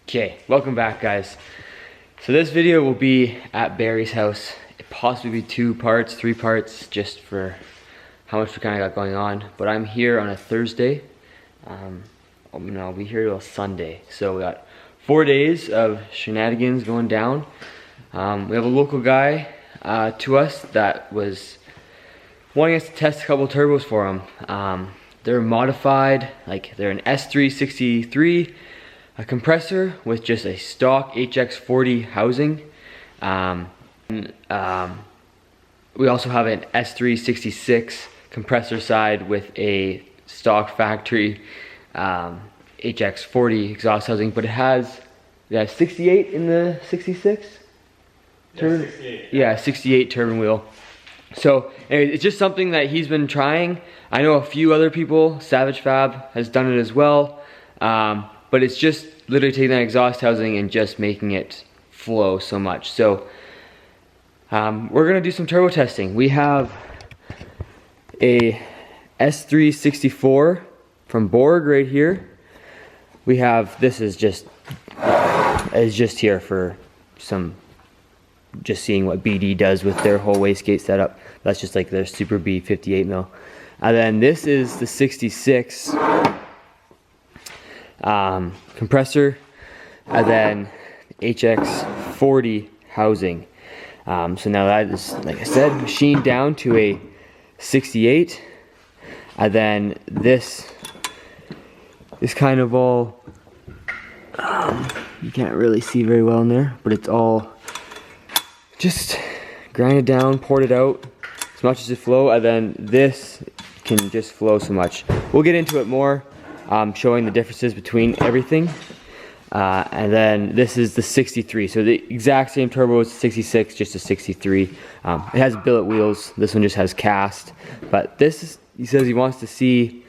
Okay, welcome back guys. So this video will be at Barry's house. It possibly be 2 parts, 3 parts, just for how much we kind of got going on. But I'm here on a Thursday. No, I'll be here till Sunday. So we got 4 days of shenanigans going down. We have a local guy to us that was wanting us to test a couple turbos for him. They're modified, like they're an S363, a compressor with just a stock HX40 housing. We also have an S366 compressor side with a stock factory HX40 exhaust housing, but it has 68 in the 66? Yeah, 68. Yeah, 68 turbine wheel. So anyway, it's just something that he's been trying. I know a few other people, Savage Fab has done it as well. But it's just literally taking that exhaust housing and just making it flow so much. So we're gonna do some turbo testing. We have a S364 from Borg right here. We have, this is just here for just seeing what BD does with their whole wastegate setup. That's just like their Super B 58 mil. And then this is the 66 compressor, and then HX40 housing. So now that is, like I said, machined down to a 68, and then this is kind of all, you can't really see very well in there, but it's all just grinded down, poured it out as much as it flow, and then this can just flow so much. We'll get into it more, showing the differences between everything. And then this is the 63, so the exact same turbo as the 66, just a 63. It has billet wheels. This one just has cast, but this is, he says he wants to see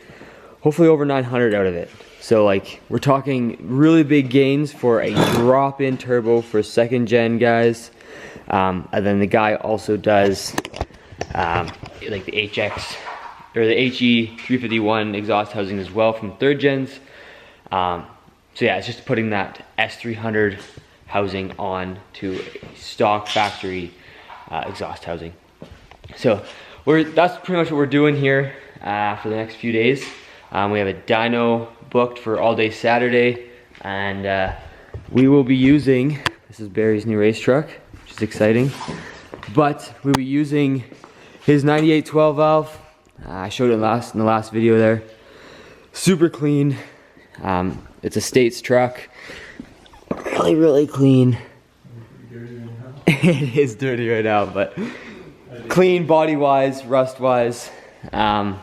hopefully over 900 out of it. So like, we're talking really big gains for a drop-in turbo for 2nd gen guys. And then the guy also does like the HX or the HE351 exhaust housing as well from 3rd gens. So yeah, it's just putting that S300 housing on to a stock factory exhaust housing. So that's pretty much what we're doing here for the next few days. We have a dyno booked for all day Saturday, and we will be using, this is Barry's new race truck, which is exciting, but we'll be using his 98 12 valve. I showed it in the last video there. Super clean. It's a States truck. Really clean. It is dirty right now, but clean body-wise, rust-wise. Yeah,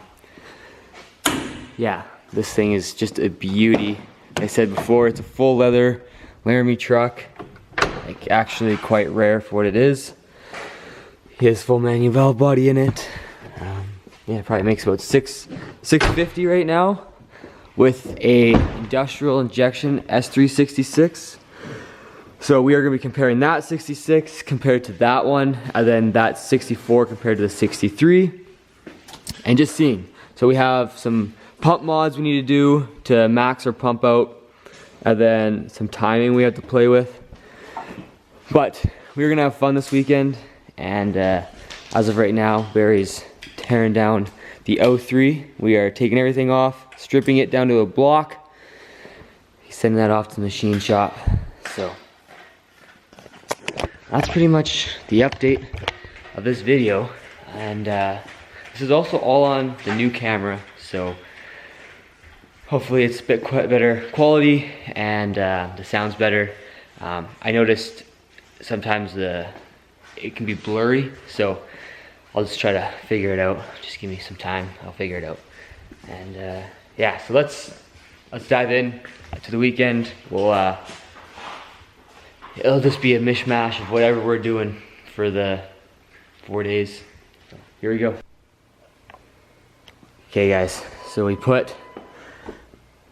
this thing is just a beauty. Like I said before, it's a full leather Laramie truck. Like, actually quite rare for what it is. He has full manual valve body in it. Yeah, it probably makes about 650 right now, with a industrial injection S366. So we are going to be comparing that 66 compared to that one, and then that 64 compared to the 63, and just seeing. So we have some pump mods we need to do to max our pump out, and then some timing we have to play with. But we're going to have fun this weekend, and as of right now, Barry's tearing down the 03. We are taking everything off, stripping it down to a block. He's sending that off to the machine shop. So that's pretty much the update of this video. And this is also all on the new camera, so hopefully it's a bit better quality, and the sound's better. I noticed sometimes it can be blurry, so I'll just try to figure it out. Just give me some time, I'll figure it out. And yeah, so let's dive in to the weekend. It'll just be a mishmash of whatever we're doing for the 4 days. So here we go. Okay guys, so we put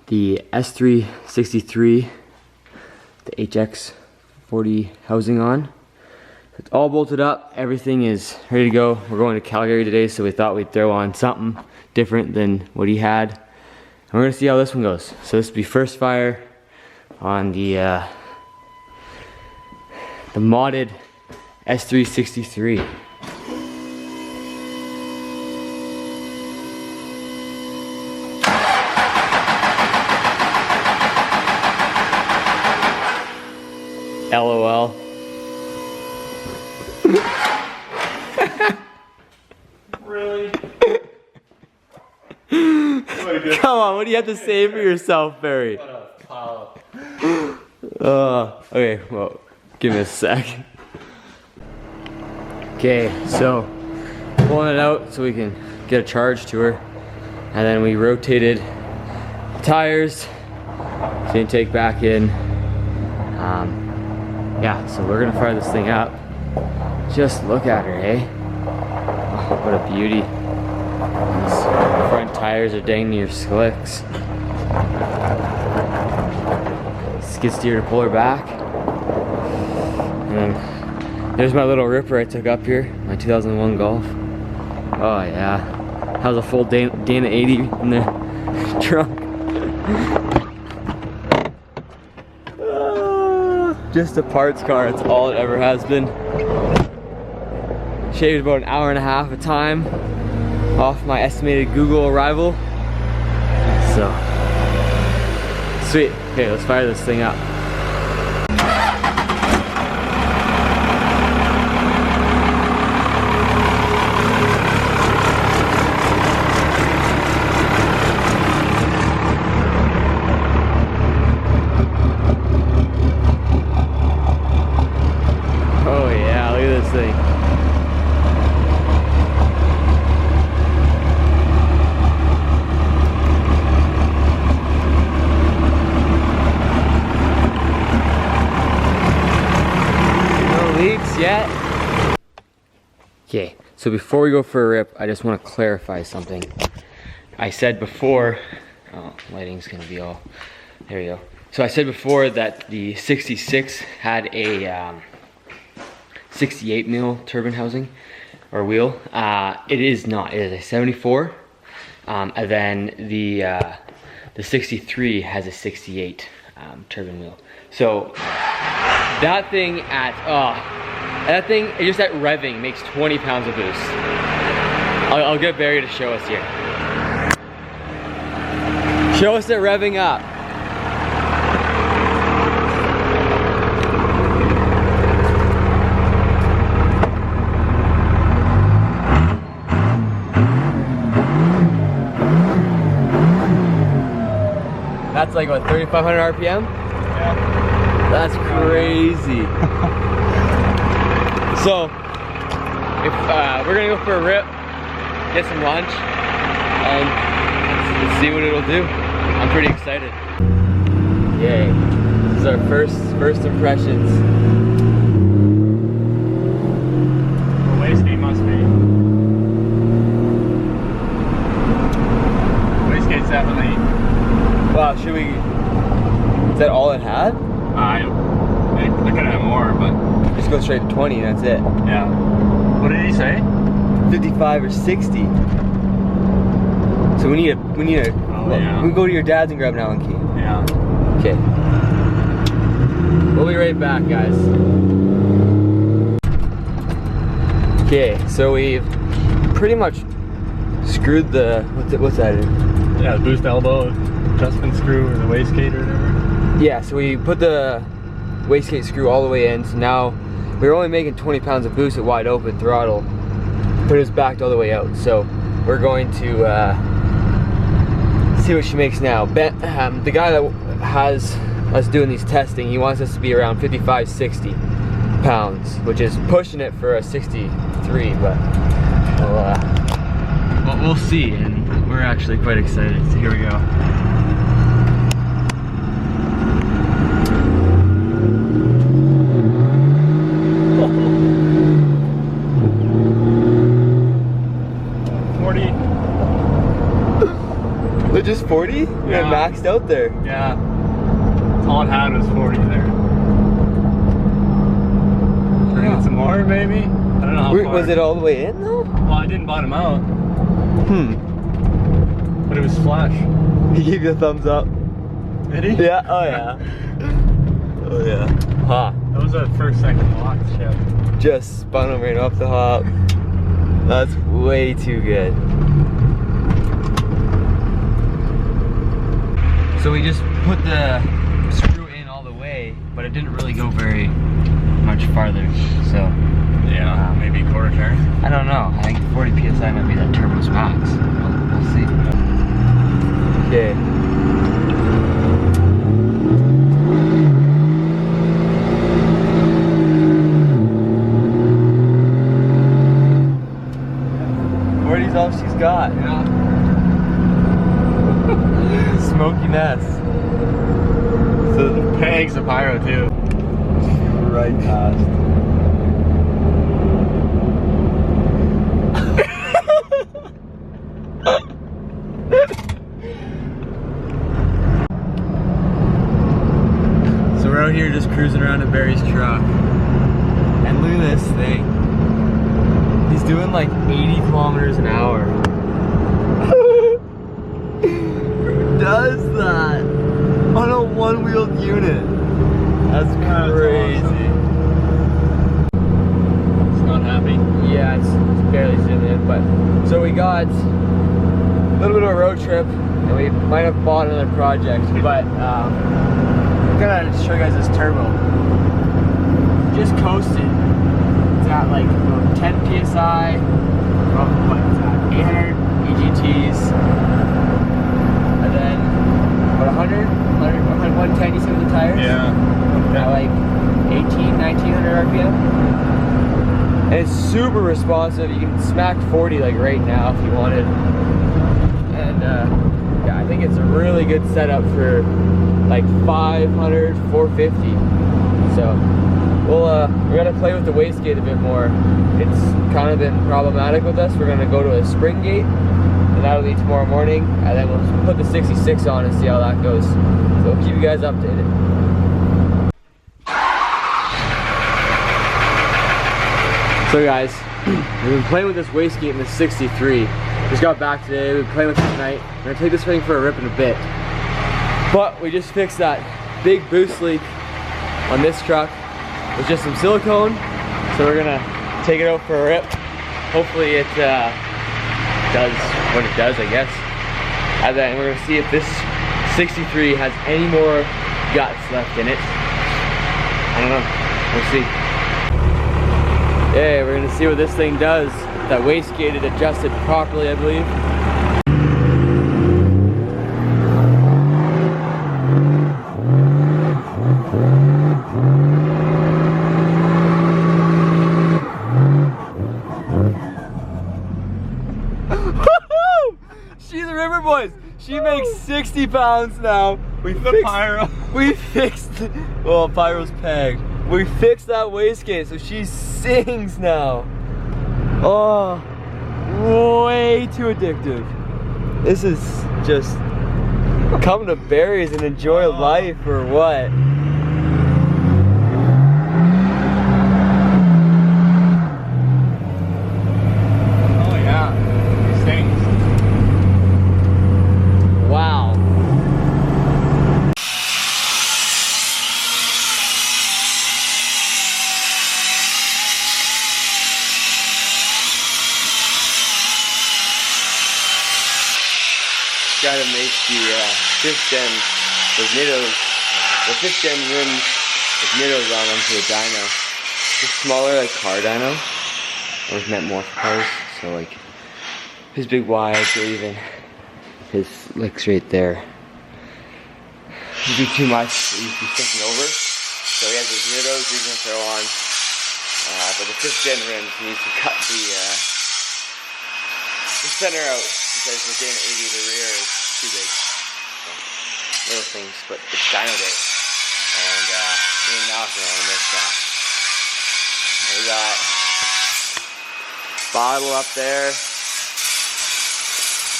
the S363, the HX40 housing on. It's all bolted up, everything is ready to go. We're going to Calgary today, so we thought we'd throw on something different than what he had. And we're gonna see how this one goes. So this will be first fire on the modded S363. LOL. Really? Come on, what do you have to say for yourself, Barry? Okay, well, give me a sec. Okay, so pulling it out so we can get a charge to her, and then we rotated the tires, so intake back in. Yeah, so we're gonna fire this thing up. Just look at her, eh? Oh, what a beauty. These front tires are dang near slicks. Skid steer to pull her back. And then there's my little ripper I took up here, my 2001 Golf. Oh yeah, has a full Dana 80 in the trunk. Just a parts car, it's all it ever has been. Shaved about an hour and a half of time off my estimated Google arrival. So, sweet. Okay, let's fire this thing up. Oh yeah, look at this thing. Yet. Okay, so before we go for a rip, I just want to clarify something. I said before, oh, lighting's gonna be all, there we go. So I said before that the 66 had a 68 mil turbine housing or wheel. It is not, it is a 74. And then the 63 has a 68 turbine wheel. So that thing that thing, just at revving, makes 20 pounds of boost. I'll get Barry to show us here. Show us it revving up. That's like what, 3,500 RPM? Yeah. That's crazy. So, if we're gonna go for a rip, get some lunch, and let's see what it'll do. I'm pretty excited. Yay! This is our first impressions. The wastegate must be. Wastegate's definitely. Wow, should we? Is that all it had? I could have more, but Just go straight to 20 and that's it. yeah. What did he say? 55 or 60. So we need a Oh, yeah. we can go to your dad's and grab an Allen key. Yeah. Okay. We'll be right back, guys. Okay, so we've pretty much screwed the what's that in? Yeah, the boost elbow adjustment screw or the wastegate or whatever. Yeah, so we put the wastegate screw all the way in, so now we're only making 20 pounds of boost at wide open throttle, but it's backed all the way out. So we're going to see what she makes now. The guy that has us doing these testing, he wants us to be around 55, 60 pounds, which is pushing it for a 63, but we'll see, and we're actually quite excited. So here we go. Just 40? Yeah. You're maxed out there. Yeah. All it had was 40 there. Bring in some more, maybe? I don't know how far. Was it all the way in though? Well, I didn't bottom out. But it was flush. He gave you a thumbs up. Did he? Yeah, oh yeah. Ha. That was a first, second lock chip. Just spun him right off the hop. That's way too good. So we just put the screw in all the way, but it didn't really go very much farther. So Yeah, maybe a quarter turn. I don't know. I think 40 psi might be that Turbo SMACS. We'll see. Okay. Forty's all she's got. Yeah. Smoky mess. So the pegs of pyro too. Right past. So we're out here just cruising around in Barry's truck. And look at this thing. He's doing like 80 kilometers an hour. Who does that on a one-wheeled unit? That's crazy. Awesome. It's not happy. Yeah, it's barely zooming in, but so we got a little bit of a road trip, and we might have bought another project, but I'm gonna show you guys this turbo. Just coasted. It's at like about 10 psi. Well, what is that? 800 EGTs, and then about 110 you see with the tires. Yeah. At like 1900 RPM. And it's super responsive. You can smack 40 like right now if you wanted. And yeah, I think it's a really good setup for like 500, 450. So we're gonna play with the wastegate a bit more. It's kind of been problematic with us. We're gonna go to a spring gate, and that'll be tomorrow morning. And then we'll put the 66 on and see how that goes. So we'll keep you guys updated. So guys, we've been playing with this wastegate in the 63. Just got back today, we've been playing with it tonight. We're gonna take this thing for a rip in a bit. But we just fixed that big boost leak on this truck with just some silicone. So we're gonna take it out for a rip. Hopefully it does what it does, I guess. And then we're gonna see if this 63 has any more guts left in it. I don't know, we'll see. Yeah, we're gonna see what this thing does. That wastegate is adjusted properly, I believe. She's a river, boys. She makes 60 pounds now. We fixed. Well, pyro's pegged. We fixed that wastegate, so she sings now. Oh, way too addictive. This is just come to Barry's and enjoy life or what? Oh yeah. It stings. Wow. Gotta make the fifth gen with nittos, the fifth gen rims with nittos on them to a dyno. Just smaller, like car dyno. It was meant more for cars, so like his big Ys or even his licks right there. It'd be too much, he'd be sticking over. So he has his nittos he's gonna throw on. But the fifth gen rims, he needs to cut the center out. Because the dyno 80, the rear is too big. So, little things, but it's dyno day. And you're not gonna wanna miss that. We got bottle up there.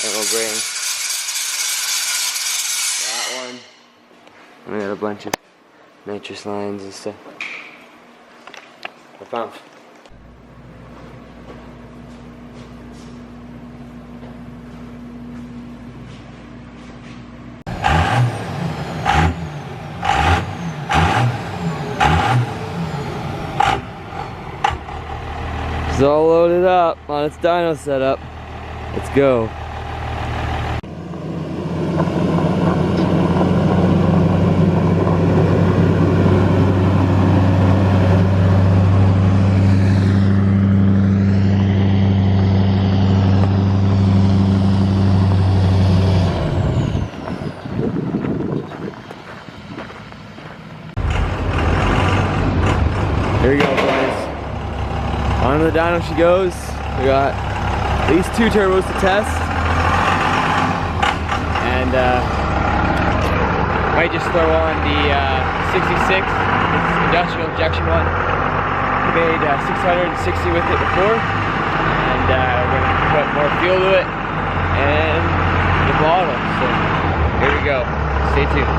And we'll bring that one. And we got a bunch of nitrous lines and stuff. I found. It's all loaded up on its dyno setup. Let's go. Here we go, boys. On the dyno she goes. We got at least 2 turbos to test. And might just throw on the 66 industrial injection one. We made 660 with it before. And we're gonna put more fuel to it and the bottle. So here we go. Stay tuned.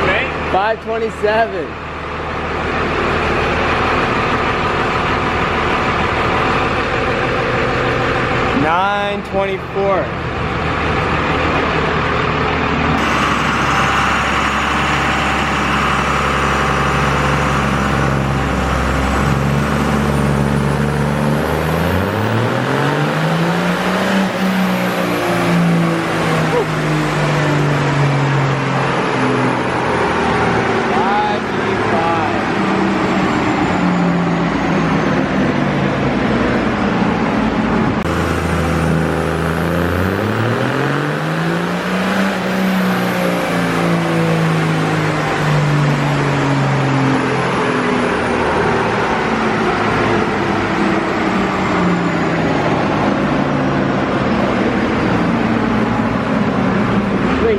Okay. 527. 924.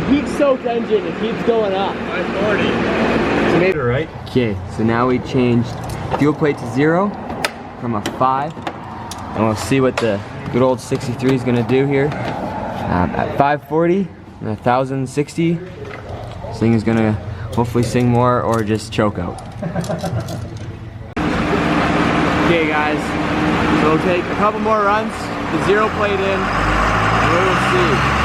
Heat-soaked engine, it keeps going up. 540. It's made it right. Okay, so now we changed fuel plate to 0 from a 5, and we'll see what the good old 63 is gonna do here. At 540 and 1060, this thing is gonna hopefully sing more or just choke out. Okay, guys, so we'll take a couple more runs, the 0 plate in, and we will see.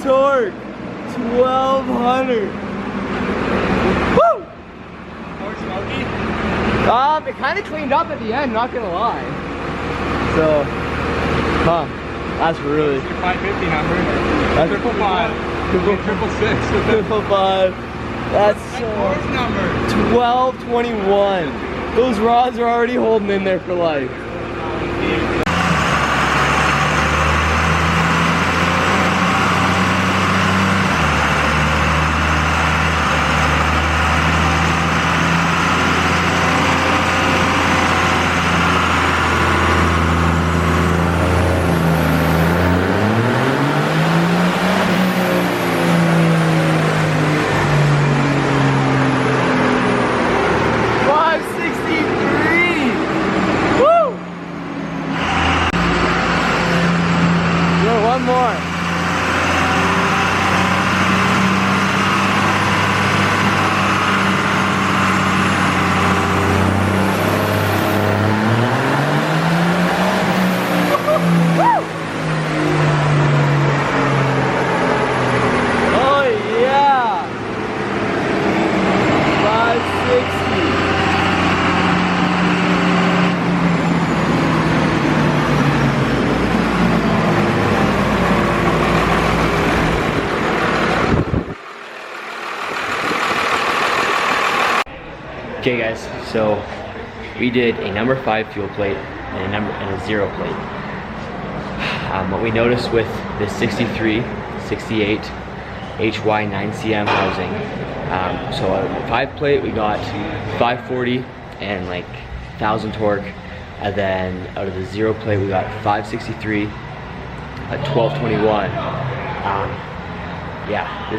Torque 1200. Woo! Torque smoky? It kind of cleaned up at the end, not gonna lie. So, that's really. Your 550 number. That's 555. 555. That's Torque number. 1221. Those rods are already holding in there for life. One more. Oh yeah. 560. Okay guys, so we did a number 5 fuel plate and a 0 plate. What we noticed with the 63, 68 HY 9cm housing, so out of the 5 plate we got 540 and like 1000 torque, and then out of the 0 plate we got 563 at 1221. yeah,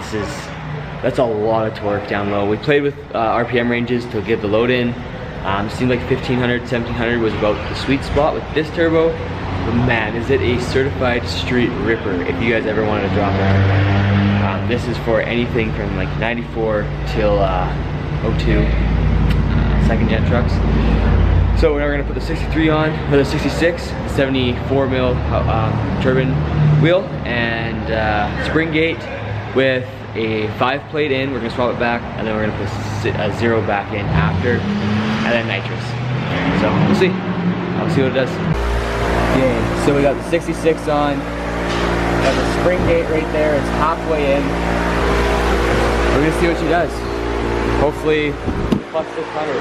that's a lot of torque down low. We played with RPM ranges to get the load in. Seemed like 1500, 1700 was about the sweet spot with this turbo. But man, is it a certified street ripper if you guys ever wanted to drop it. This is for anything from like 94 till 02 second gen trucks. So now we're gonna put the 63 on, or the 66, 74 mil turbine wheel, and spring gate with a 5 plate in. We're gonna swap it back, and then we're gonna put a 0 back in after, and then nitrous. So we'll see. I'll see what it does. Okay, so we got the 66 on. Got the spring gate right there. It's halfway in. We're gonna see what she does. Hopefully, plus 600.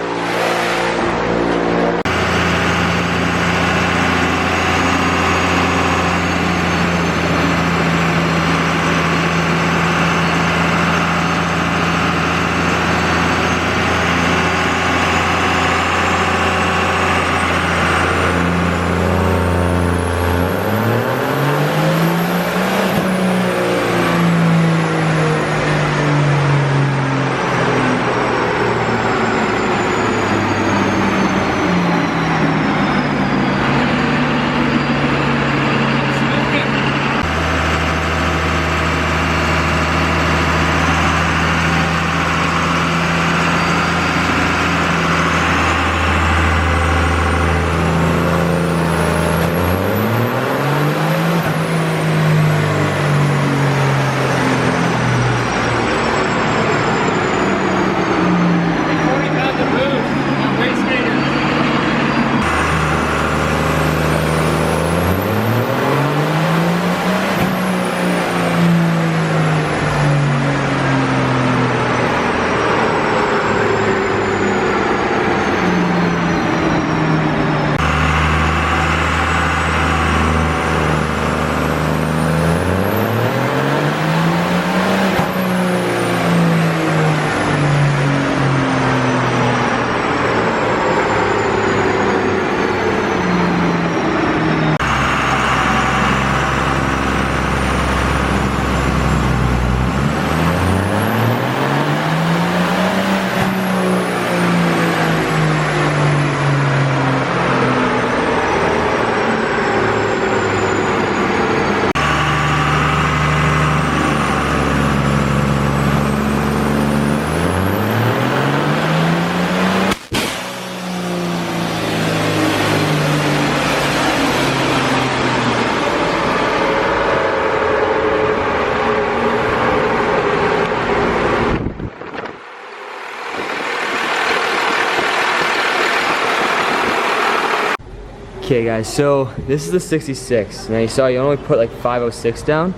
Okay guys, so this is the 66. Now you saw you only put like 506 down.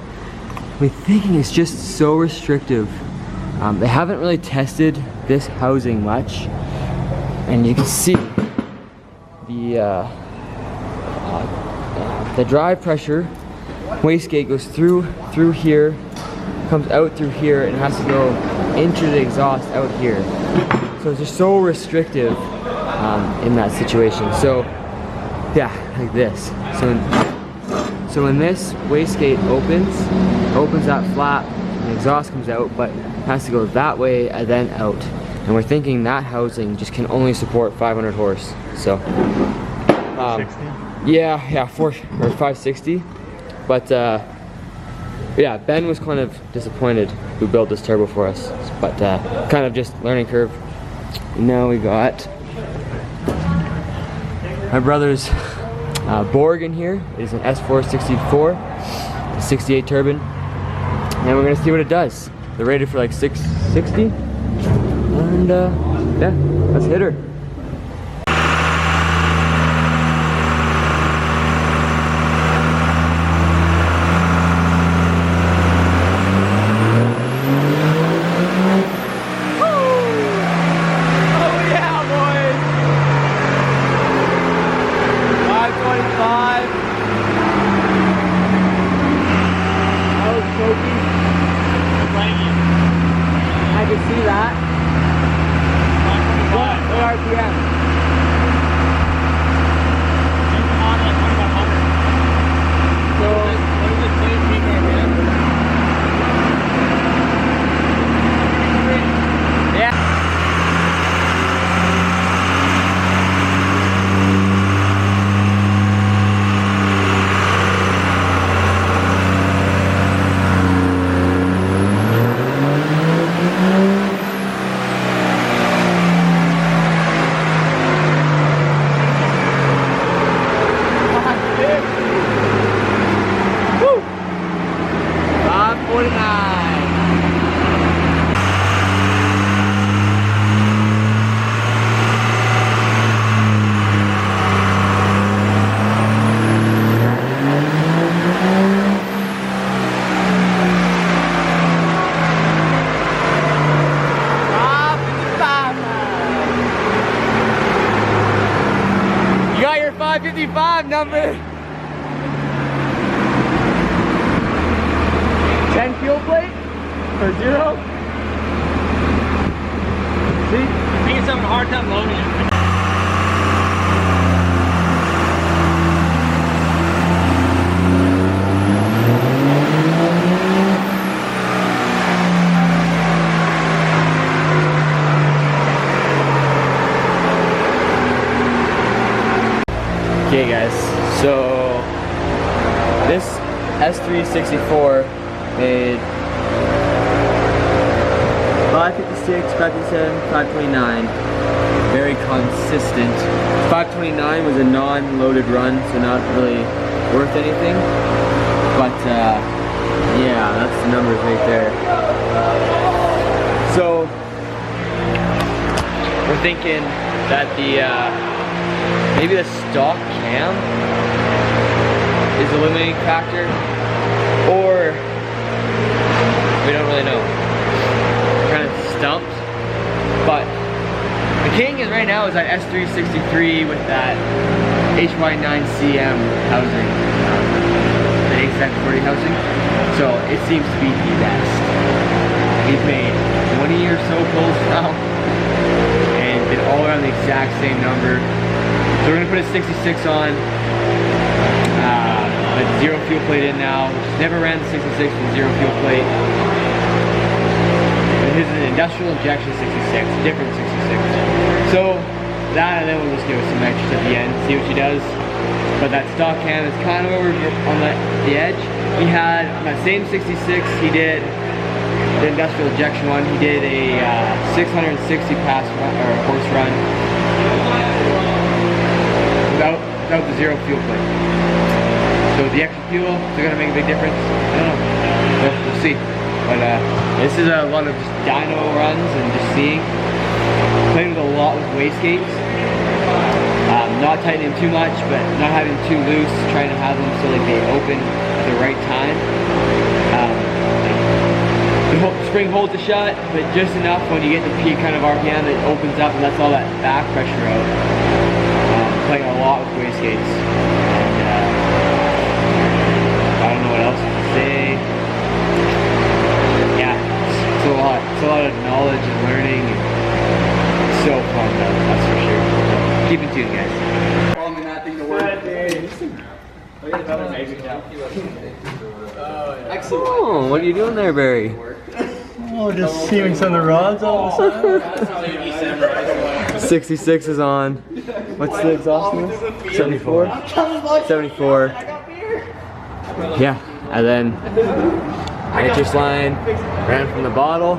I'm thinking it's just so restrictive. They haven't really tested this housing much. And you can see the drive pressure wastegate goes through here, comes out through here, and has to go into the exhaust out here. So it's just so restrictive in that situation. So yeah, like this. So when this wastegate opens that flap, and the exhaust comes out, but it has to go that way and then out. And we're thinking that housing just can only support 500 horse. So, yeah, 560. But yeah, Ben was kind of disappointed who built this turbo for us. But kind of just learning curve. Now we got my brother's Borg in here. It is an S464, 68 turbine, and we're gonna see what it does. They're rated for like 660, and yeah, let's hit her. For 0? See? I think it's having a hard time loading it. Okay guys, so this S364 made 556, 557, 529. Very consistent. 529 was a non-loaded run, so not really worth anything. But yeah, that's the numbers right there. So we're thinking that the maybe the stock cam is the limiting factor, or we don't really know. We're kind of stumped, but the king is right now is that S363 with that HY9CM housing, the A740 housing. So it seems to be the best. We've made 20 or so pulls now, and been all around the exact same number. So we're gonna put a 66 on, with 0 fuel plate in now. Never ran the 66 with 0 fuel plate. This is an industrial injection 66, different 66. So that, and then we'll just give it some extras at the end, see what she does. But that stock cam is kind of over on the edge. He had, on that same 66, he did the industrial injection one. He did a 660 pass run, or horse run. Without the 0 fuel plate. So the extra fuel, they're gonna make a big difference. I don't know. We'll see. But this is a lot of just dyno runs and just seeing. Playing with a lot with wastegates. Not tightening them too much, but not having them too loose. Trying to have them so like they open at the right time. The spring holds it shut, but just enough when you get the peak kind of RPM that opens up and lets all that back pressure out. Playing a lot with wastegates, and I don't know what else to say. Yeah, it's a lot. It's a lot of knowledge and learning. It's so fun though, that's for sure. So keep it tuned, guys. Following that thing to work. Oh, what are you doing there, Barry? Oh, just seeing some of the rods all of a sudden. 66 is on. What's the exhaust noise? 74? 74. Yeah, and then nitrous line ran from the bottle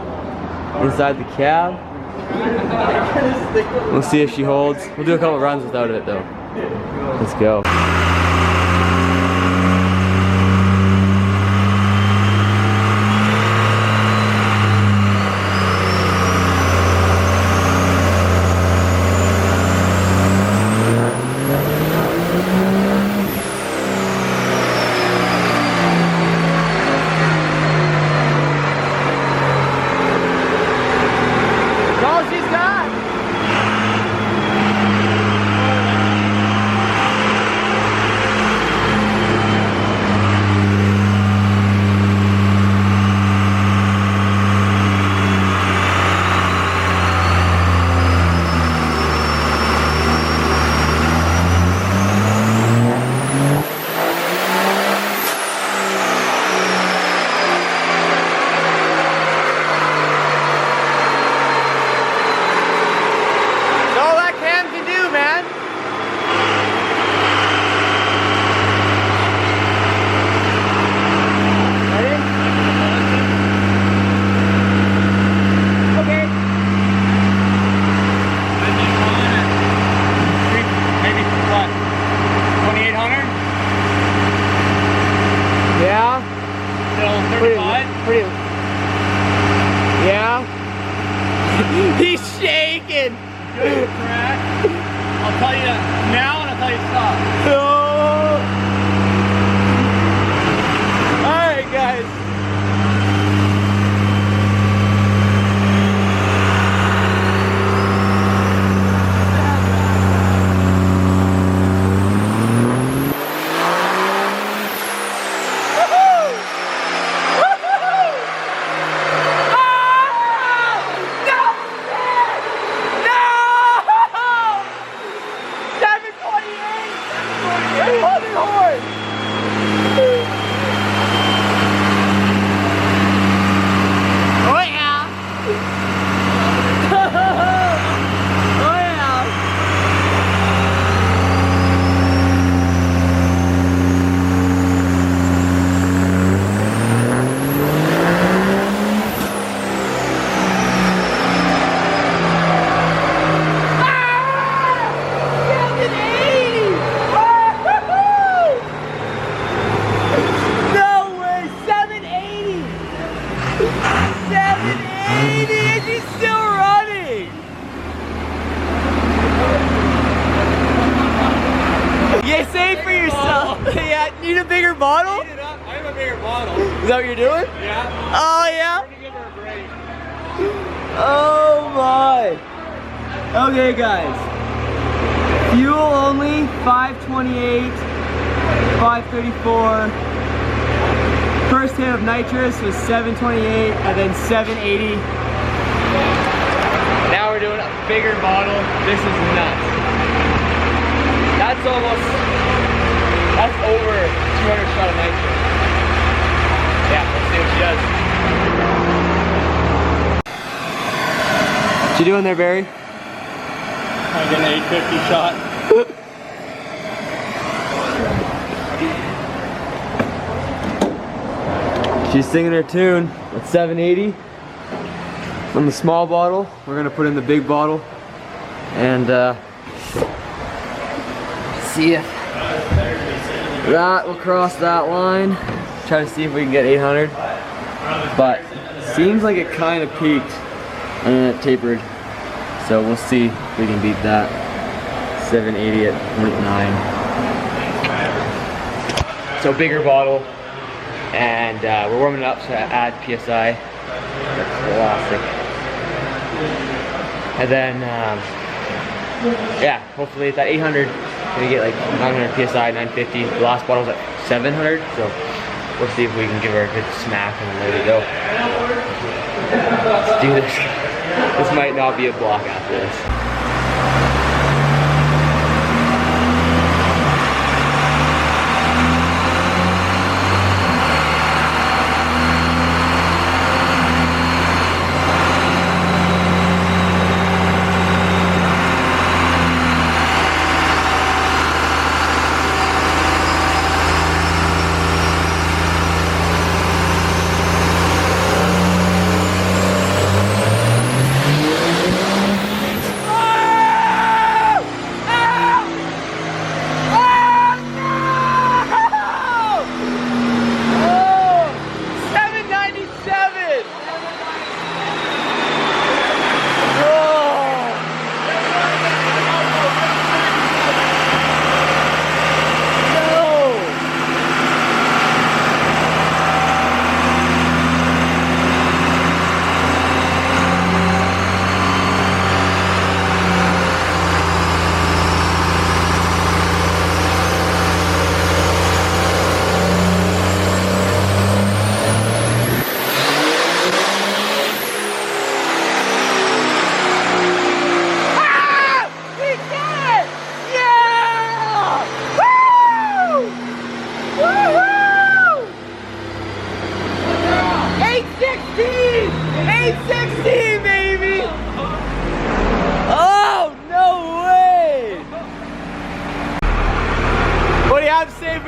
inside the cab. We'll see if she holds. We'll do a couple runs without it though. Let's go. Need a bigger bottle? Heat it up. I have a bigger bottle. Is that what you're doing? Yeah. Oh yeah? I'm gonna give her a break. Oh my. Okay guys. Fuel only, 528, 534. First hit of nitrous was 728 and then 780. Now we're doing a bigger bottle. This is nuts. That's over 200 shot of nitrous. Yeah, let's see what she does. What you doing there, Barry? I get an 850 shot. She's singing her tune at 780 on the small bottle. We're gonna put in the big bottle and see if that will cross that line. Try to see if we can get 800, but seems like it kind of peaked and then it tapered. So we'll see if we can beat that. 780 at 0.9. So bigger bottle. And we're warming it up to add PSI. That's classic. And then, yeah, hopefully at that 800, gonna get like 900 PSI, 950. The last bottle's at 700, so we'll see if we can give her a good smack and then let it go. Let's do this. This might not be a block after this.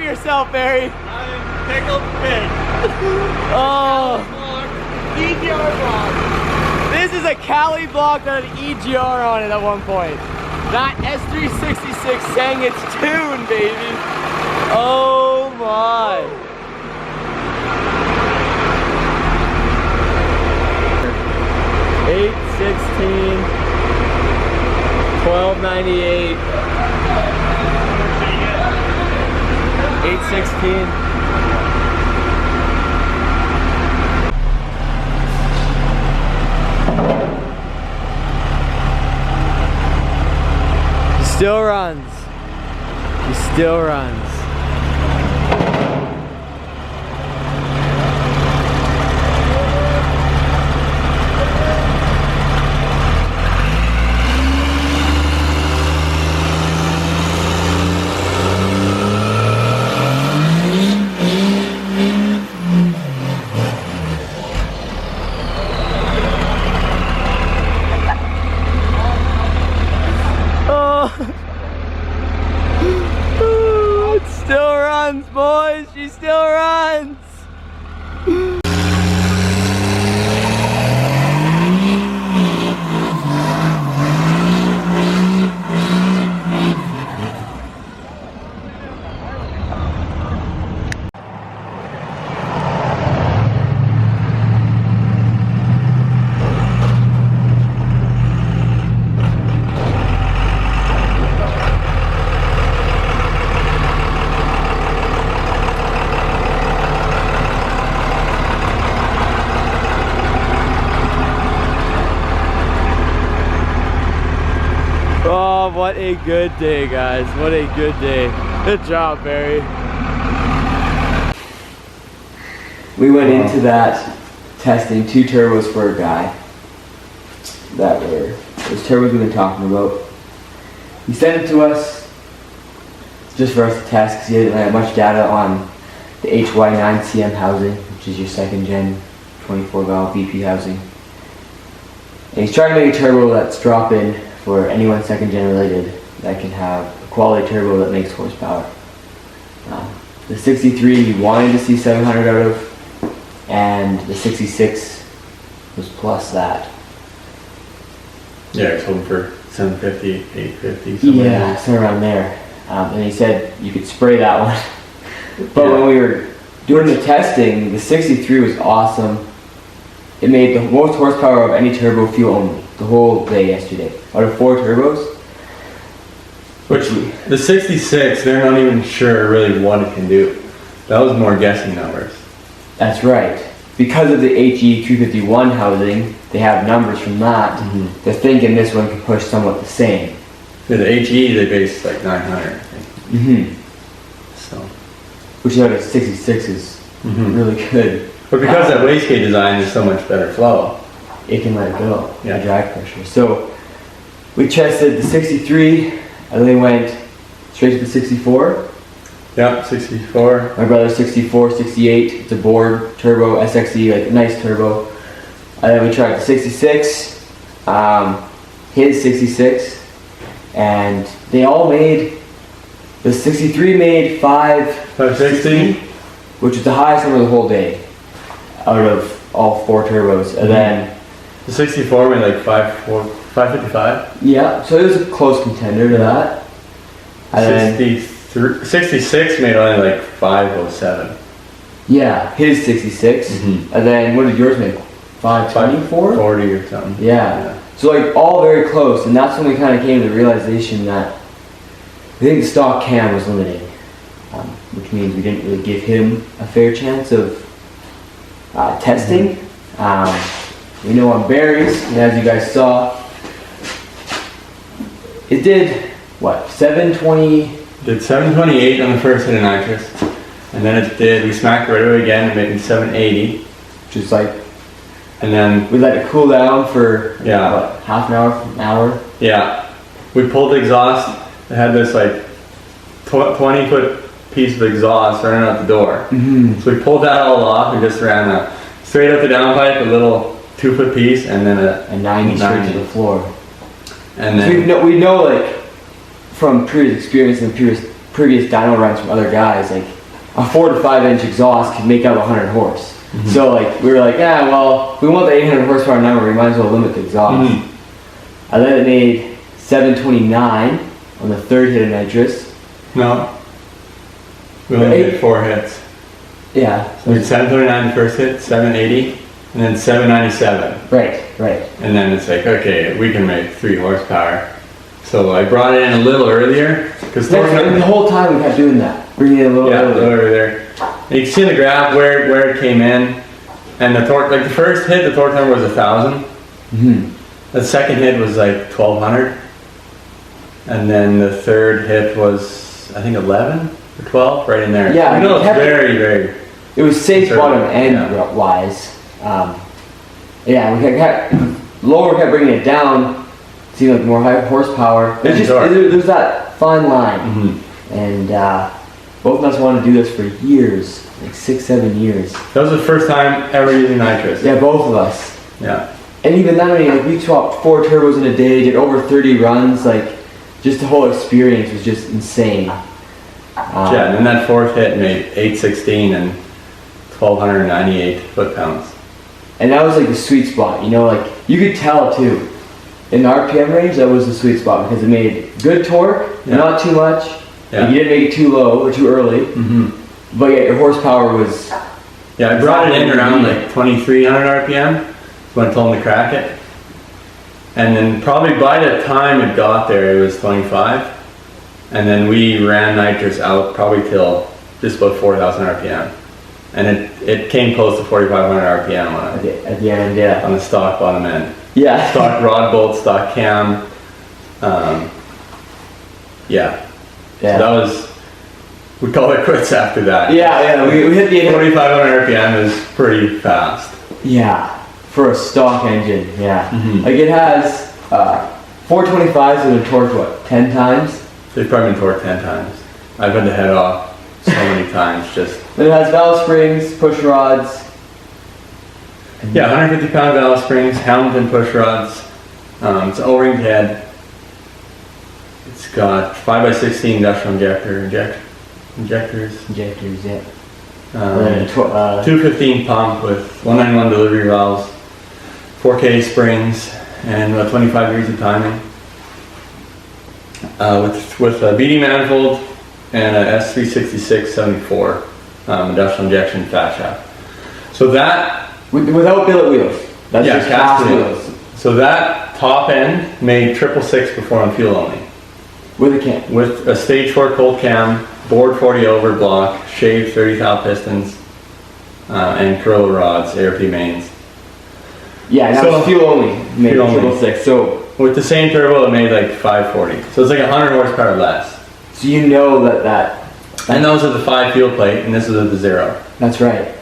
Yourself, Barry. I'm pickled pig. Oh. EGR block. This is a Cali block that had an EGR on it at one point. That S366 sang its tune, baby. Oh my. $816, $1298. 816. He still runs. He still runs. It still runs, boys. She still runs. what a good day, guys. What a good day. Good job, Barry. We went into that testing 2 turbos for a guy. That were those turbos we've been talking about. He sent it to us just for us to test because he didn't have much data on the HY9CM housing, which is your 2nd gen 24 valve VP housing. And he's trying to make a turbo that's drop-in for anyone 2nd gen related that can have a quality turbo that makes horsepower. The 63 he wanted to see 700 out of, and the 66 was plus that. Yeah, it's hoping for 750, 850, something Yeah, somewhere around there. And he said you could spray that one. But Yeah. when we were doing the testing, the 63 was awesome. It made the most horsepower of any turbo fuel only the whole day yesterday. Out of 4 turbos. Which, the 66, they're not even sure really what it can do. That was more guessing numbers. That's right. Because of the HE351 housing, they have numbers from that. They're thinking this one can push somewhat the same. For the HE, they based like 900, I think. So. Which out of 66 is really good. But because that wastegate design is so much better flow. It can let it go, Yeah. the drag pressure. So we tested the 63, and then went straight to the 64. Yeah, 64. My brother's 64, 68, it's a board turbo, SXE, like a nice turbo. And then we tried the 66, his 66, and they all made, the 63 made 560, which is the highest number of the whole day out of all 4 turbos. And then The 64 made like 555. yeah, so it was a close contender to that. And then, 66 made only like 507. yeah, his 66. And then what did yours make? 524? 40 or something. Yeah. So like all very close, and that's when we kind of came to the realization that I think the stock cam was limiting, which means we didn't really give him a fair chance of testing. We know on Barry's, and as you guys saw, it did what, 720? Did 728 on the first hit of nitrous, and then it did, we smacked right away again, making 780, Which is like, and then, we let it cool down for Yeah. what, half an hour? yeah, we pulled the exhaust. It had this like 20-foot piece of exhaust running out the door. So we pulled that all off and just ran a straight up the downpipe, a little 2-foot piece, and then A 90 straight to the floor. And So then, we know like from previous experience and previous dyno runs from other guys, like a 4 to 5 inch exhaust can make out 100 horse. So like we were like, yeah, well, if we want the 800 horsepower number, we might as well limit the exhaust. And then it made 729 on the 3rd hit of nitrous. no, we only Eight- did 4 hits. Yeah. So we did 739 the first hit, 780, and then 797. Right. And then it's like, okay, we can make 3 horsepower. So I brought it in a little earlier, because And the whole time we kept doing that, bringing it a little yeah, a little earlier. earlier. And you can see in the graph where it came in, and the torque, like the first hit, the torque number was 1,000. The second hit was like 1,200. And then the third hit was, I think 11 or 12, right in there. Yeah, You know, we it's kept it- very, very, It was safe Conservative, bottom end yeah. wise. Yeah, we kept lower, kept bringing it down. Seemed like more high horsepower. And torque. There's that fine line, and both of us wanted to do this for years, like 6-7 years. that was the first time ever using nitrous. Yeah, both of us. Yeah. And even that many, like we swapped 4 turbos in a day, did over 30 runs. Like just the whole experience was just insane. Yeah, and then that fourth hit made 816 and 1,298 foot-pounds. And that was like the sweet spot, you know, like you could tell too. In the RPM range, that was the sweet spot because it made good torque, Yeah. not too much. Yeah. Like, you didn't make it too low or too early, but yet your horsepower was. Yeah, I brought it in around like 2,300 RPM when I told him to crack it. And then probably by the time it got there, it was 25. And then we ran nitrous out probably till just about 4,000 RPM. And it came close to 4,500 RPM on it, At the end, yeah. on the stock bottom end. Yeah. Stock rod bolt, stock cam. Yeah. Yeah. So that was, we call it quits after that. Yeah, we hit the 4,500 RPM is pretty fast. Yeah, for a stock engine, yeah. Mhm. Like it has 425s with a torque, what, 10 times? They've probably been torqued 10 times. I've had to head off so many times just. But it has valve springs, push rods. Yeah, 150 pound valve springs, Hamilton push rods. It's an O-ringed head. It's got 5x16 industrial injectors. Injectors, yeah. And then 215 pump with 191 delivery valves, 4K springs, and 25 degrees of timing. With a BD manifold and a S366-74 industrial injection fat shaft. So that, without billet wheels. That's yeah, just cast cast wheels. So that top end made 666 before on fuel only. With a cam. With a stage 4 cold cam, bored 40 over block, shaved 30 thou pistons, and Corolla rods, ARP mains. Yeah, that was fuel only. Made fuel only. 666. So With the same turbo, it made like 540. So it's like 100 horsepower less. so you know that And those are the 5 fuel plate, and this is the 0. that's right.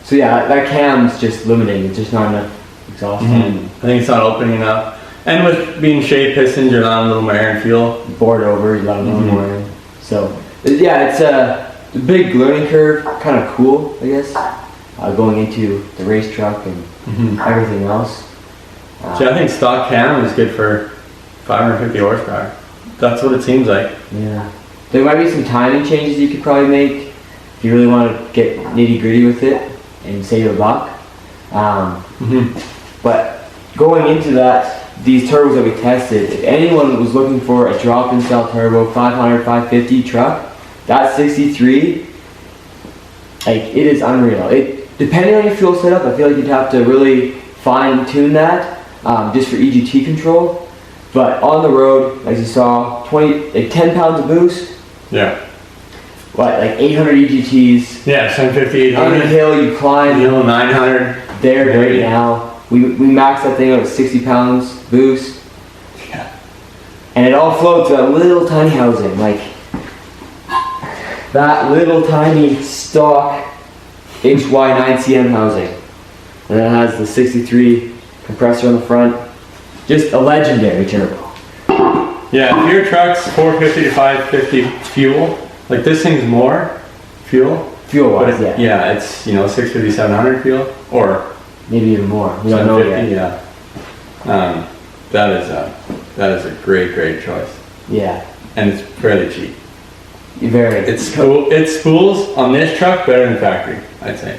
So yeah, that cam's just limiting. It's just not enough exhaust. I think it's not opening enough. And with being shaved pistons, you're allowing a little more air and fuel. Bored over, you got a little more in. So yeah, it's a big learning curve, kind of cool, I guess, going into the race truck and everything else. So I think stock cam is good for 550 horsepower. That's what it seems like. Yeah, there might be some timing changes you could probably make if you really want to get nitty gritty with it and save a buck. But going into that, these turbos that we tested, if anyone was looking for a drop-in cell turbo 500, 550 truck, that 63, like it is unreal. Depending on your fuel setup, I feel like you'd have to really fine tune that just for EGT control. But on the road, as you saw, 10 pounds of boost, Yeah. like 800 EGTs. Yeah, 750, On the 800. hill, you climb. 900. There right now. We maxed that thing out at 60 pounds boost. Yeah. And it all flowed to that little tiny housing. Like that little tiny stock HY 9cm housing. And then it has the 63 compressor on the front. Just a legendary turbo. Yeah, if your truck's 450 to 550 fuel, like this thing's more fuel. Fuel But wise, yeah, it's 650, 700 fuel, or maybe even more. We don't know 750. yet. Yeah. That is a great choice, Yeah. and it's fairly cheap. Very. It spools on this truck better than factory, I'd say.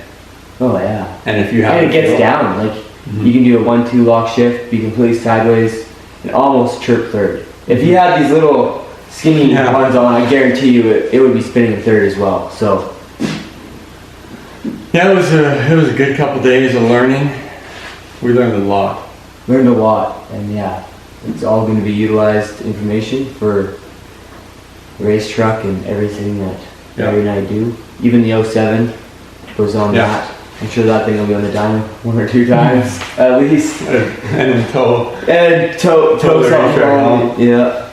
Oh yeah. And if you have And it gets down. Like you can do a 1-2 lock shift, be completely sideways, and almost chirp third. If you had these little skinny ones on, I guarantee you it would be spinning in third as well. So yeah, it was a good couple days of learning. We learned a lot. learned a lot, and yeah, it's all going to be utilized information for the race truck and everything that Barry and I do. Even the 07 goes on that. I'm sure that thing will be on the dyno 1 or 2 times at least. And then tow. And tow something home. Yeah.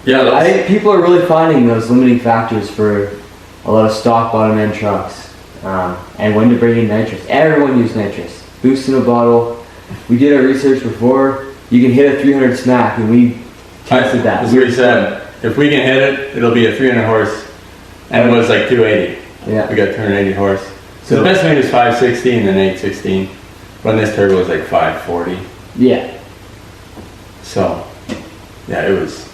Yeah, I think people are really finding those limiting factors for a lot of stock bottom end trucks, and when to bring in nitrous. Everyone uses nitrous. Boost in a bottle. We did our research before. You can hit a 300 smack, and we tested that. As we said, if we can hit it, it'll be a 300 horse, and it was like 280. Yeah. We got 280 horse. So the best range is 560 and then 816. When this turbo was like 540. Yeah. So, yeah, it was.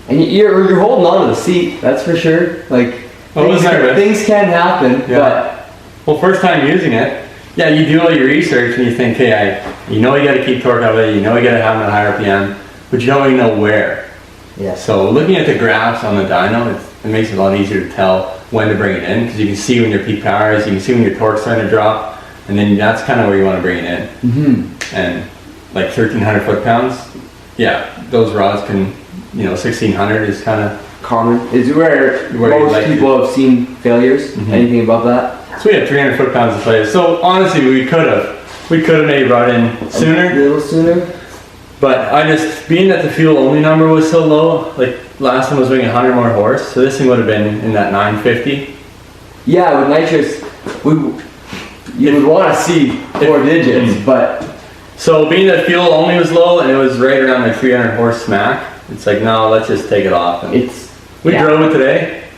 And you're holding on to the seat, that's for sure. Like, things can happen, but... Well, first time using it, yeah, you do all your research and you think, hey, you gotta keep torque up it, you gotta have them at high RPM, but you don't really know where. Yeah. So looking at the graphs on the dyno, it makes it a lot easier to tell when to bring it in, because you can see when your peak power is, you can see when your torque's starting to drop, and then that's kind of where you want to bring it in. And like 1,300 foot-pounds, yeah, those rods can, 1,600 is kind of common. It's where most people have seen failures. Anything above that? So we had 300 foot-pounds to play. So honestly, we could have maybe brought in sooner. A little sooner. But I just, being that the fuel only number was so low, like last time was doing 100 more horse, so this thing would have been in that 950. Yeah, with nitrous, you would want to see 4 digits, but. So being that fuel only was low and it was right around the 300 horse smack, it's like, no, let's just take it off. And we drove it today,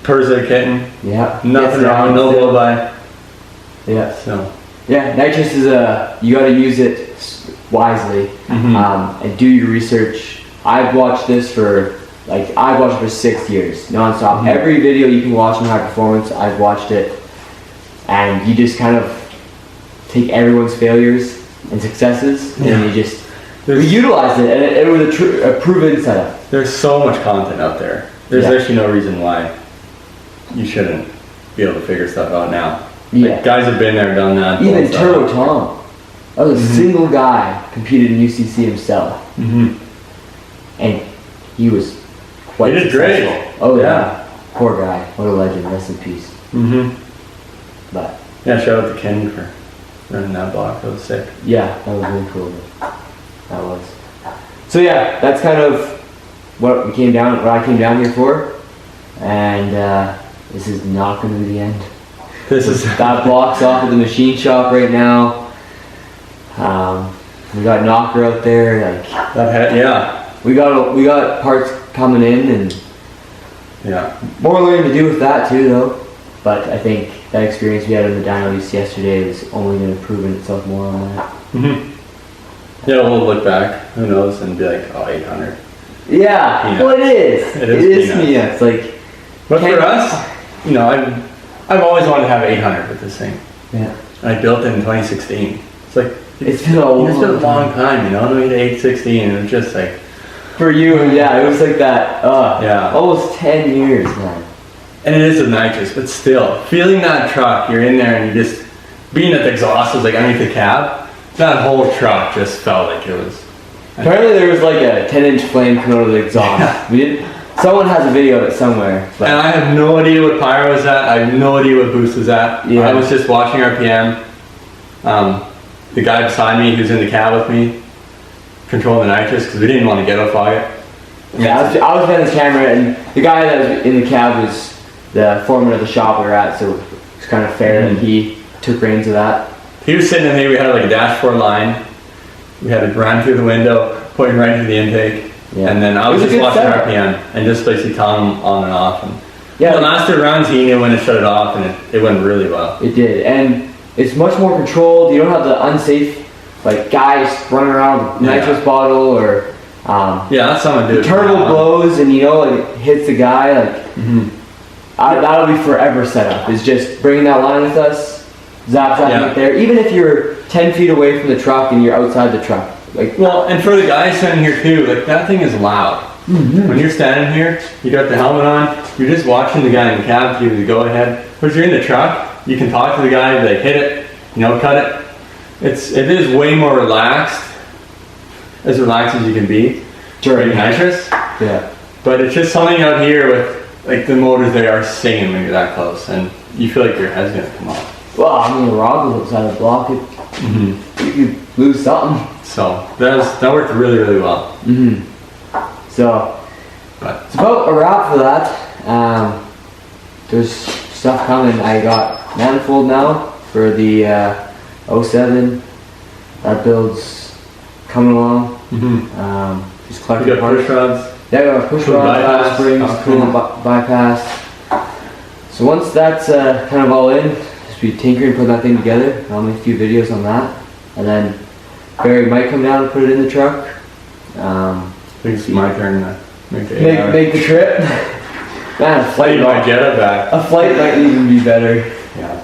purrs are kitten, nothing wrong, no blow by. Yeah. So. Yeah, nitrous is you got to use it wisely and do your research. I've watched this for 6 years non-stop. Every video you can watch in high performance, I've watched it, and you just kind of take everyone's failures and successes and you just utilize it, and it was a proven setup. There's so much content out there. There's actually no reason why you shouldn't be able to figure stuff out now. Like, guys have been there, done that. Even Turbo Tom, that was a single guy, competed in UCC himself, and he was quite successful. Great. Oh yeah, poor guy. What a legend. Rest in peace. But yeah, shout out to Kenny for running that block. That was sick. Yeah, that was really cool. That was. So yeah, that's kind of what I came down here for, and this is not going to be the end. That block's off at the machine shop right now. We got Knocker out there. We got parts coming in, and more learning to do with that too, though. But I think that experience we had in the dyno use yesterday is only going to prove itself more on that. Yeah, we'll look back, who knows, and be like, oh, 800. Yeah, peanuts. Well, it is. It is peanuts. Like, but for us, you know, I've always wanted to have 800 with this thing. Yeah. I built it in 2016. It's like, it's been a long time, you know. We had 816, and it was just like, for you, it was like that. Almost 10 years, man. And it is a nitrous, but still, feeling that truck, you're in there, and you just being that the exhaust was like underneath the cab. That whole truck just felt like it was. Apparently, there was like a 10-inch flame coming out of the exhaust. Someone has a video of it somewhere. And I have no idea what pyro was at. I have no idea what boost was at. I was just watching RPM. The guy beside me, who's in the cab with me, controlling the nitrous because we didn't want to ghetto fog it. Yeah, I was behind the camera, and the guy that was in the cab was the foreman of the shop we were at, so it's kind of fair that he took reins of that. He was sitting in there. We had like a dashboard line. We had it run through the window, pointing right into the intake. And then I was just watching RPM and just basically telling him on and off. And the last 2 runs, he knew when to shut it off, and it went really well. It did, and it's much more controlled. You don't have the unsafe guys running around with nitrous bottle or that's something to do. The turtle blows and it hits the guy. That'll be forever set up. Is just bringing that line with us, zap it there. Even if you're 10 feet away from the truck and you're outside the truck. And for the guys standing here too, that thing is loud. When you're standing here, you got the helmet on, you're just watching the guy in the cab give you the go ahead. But if you're in the truck, you can talk to the guy, hit it, cut it. It is way more relaxed, as you can be during nitrous. Yeah. But it's just something out here with the motors, they are singing when you're that close, and you feel like your head's gonna come off. Well, I mean, the rod was outside the block. You could lose something. So that worked really, really well. So it's about a wrap for that. There's stuff coming. I got manifold now for the 07. That build's coming along. Just collecting parts. Push rods. Yeah, we got push rods, springs, coolant bypass. So once that's kind of all in, just be tinkering, putting that thing together. I'll make a few videos on that, and then Barry might come down and put it in the truck. I think it's my turn to make the trip. Man, a flight might get it back. A flight might even be better. Yeah.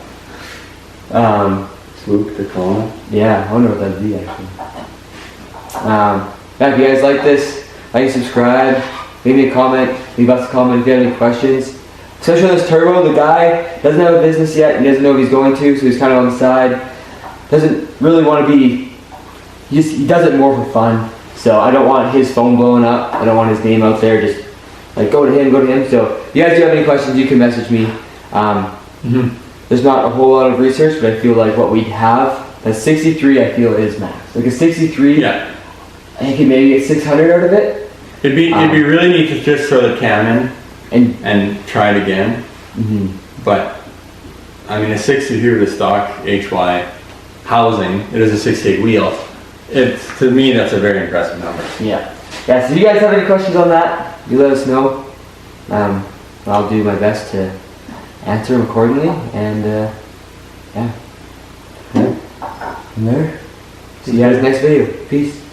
Swoop the Kona. Yeah, I wonder what that'd be actually. If you guys like this, like and subscribe. Leave me a comment. Leave us a comment if you have any questions. Especially on this turbo, the guy doesn't have a business yet. He doesn't know if he's going to, so he's kind of on the side. Doesn't really want to be. He does it more for fun. So I don't want his phone blowing up. I don't want his name out there. Just go to him. So if you guys do have any questions, you can message me. There's not a whole lot of research, but I feel like what we have, a 63 I feel is max. Like a 63, I think you maybe get 600 out of it. It'd be really neat to just throw the cam in And and try it again. But I mean, a 62 with a stock HY housing, it is a 68 wheel. It's, to me, that's a very impressive number. yeah. Yeah, so if you guys have any questions on that, you let us know. I'll do my best to answer them accordingly. And yeah. From there. See you guys next video. Peace.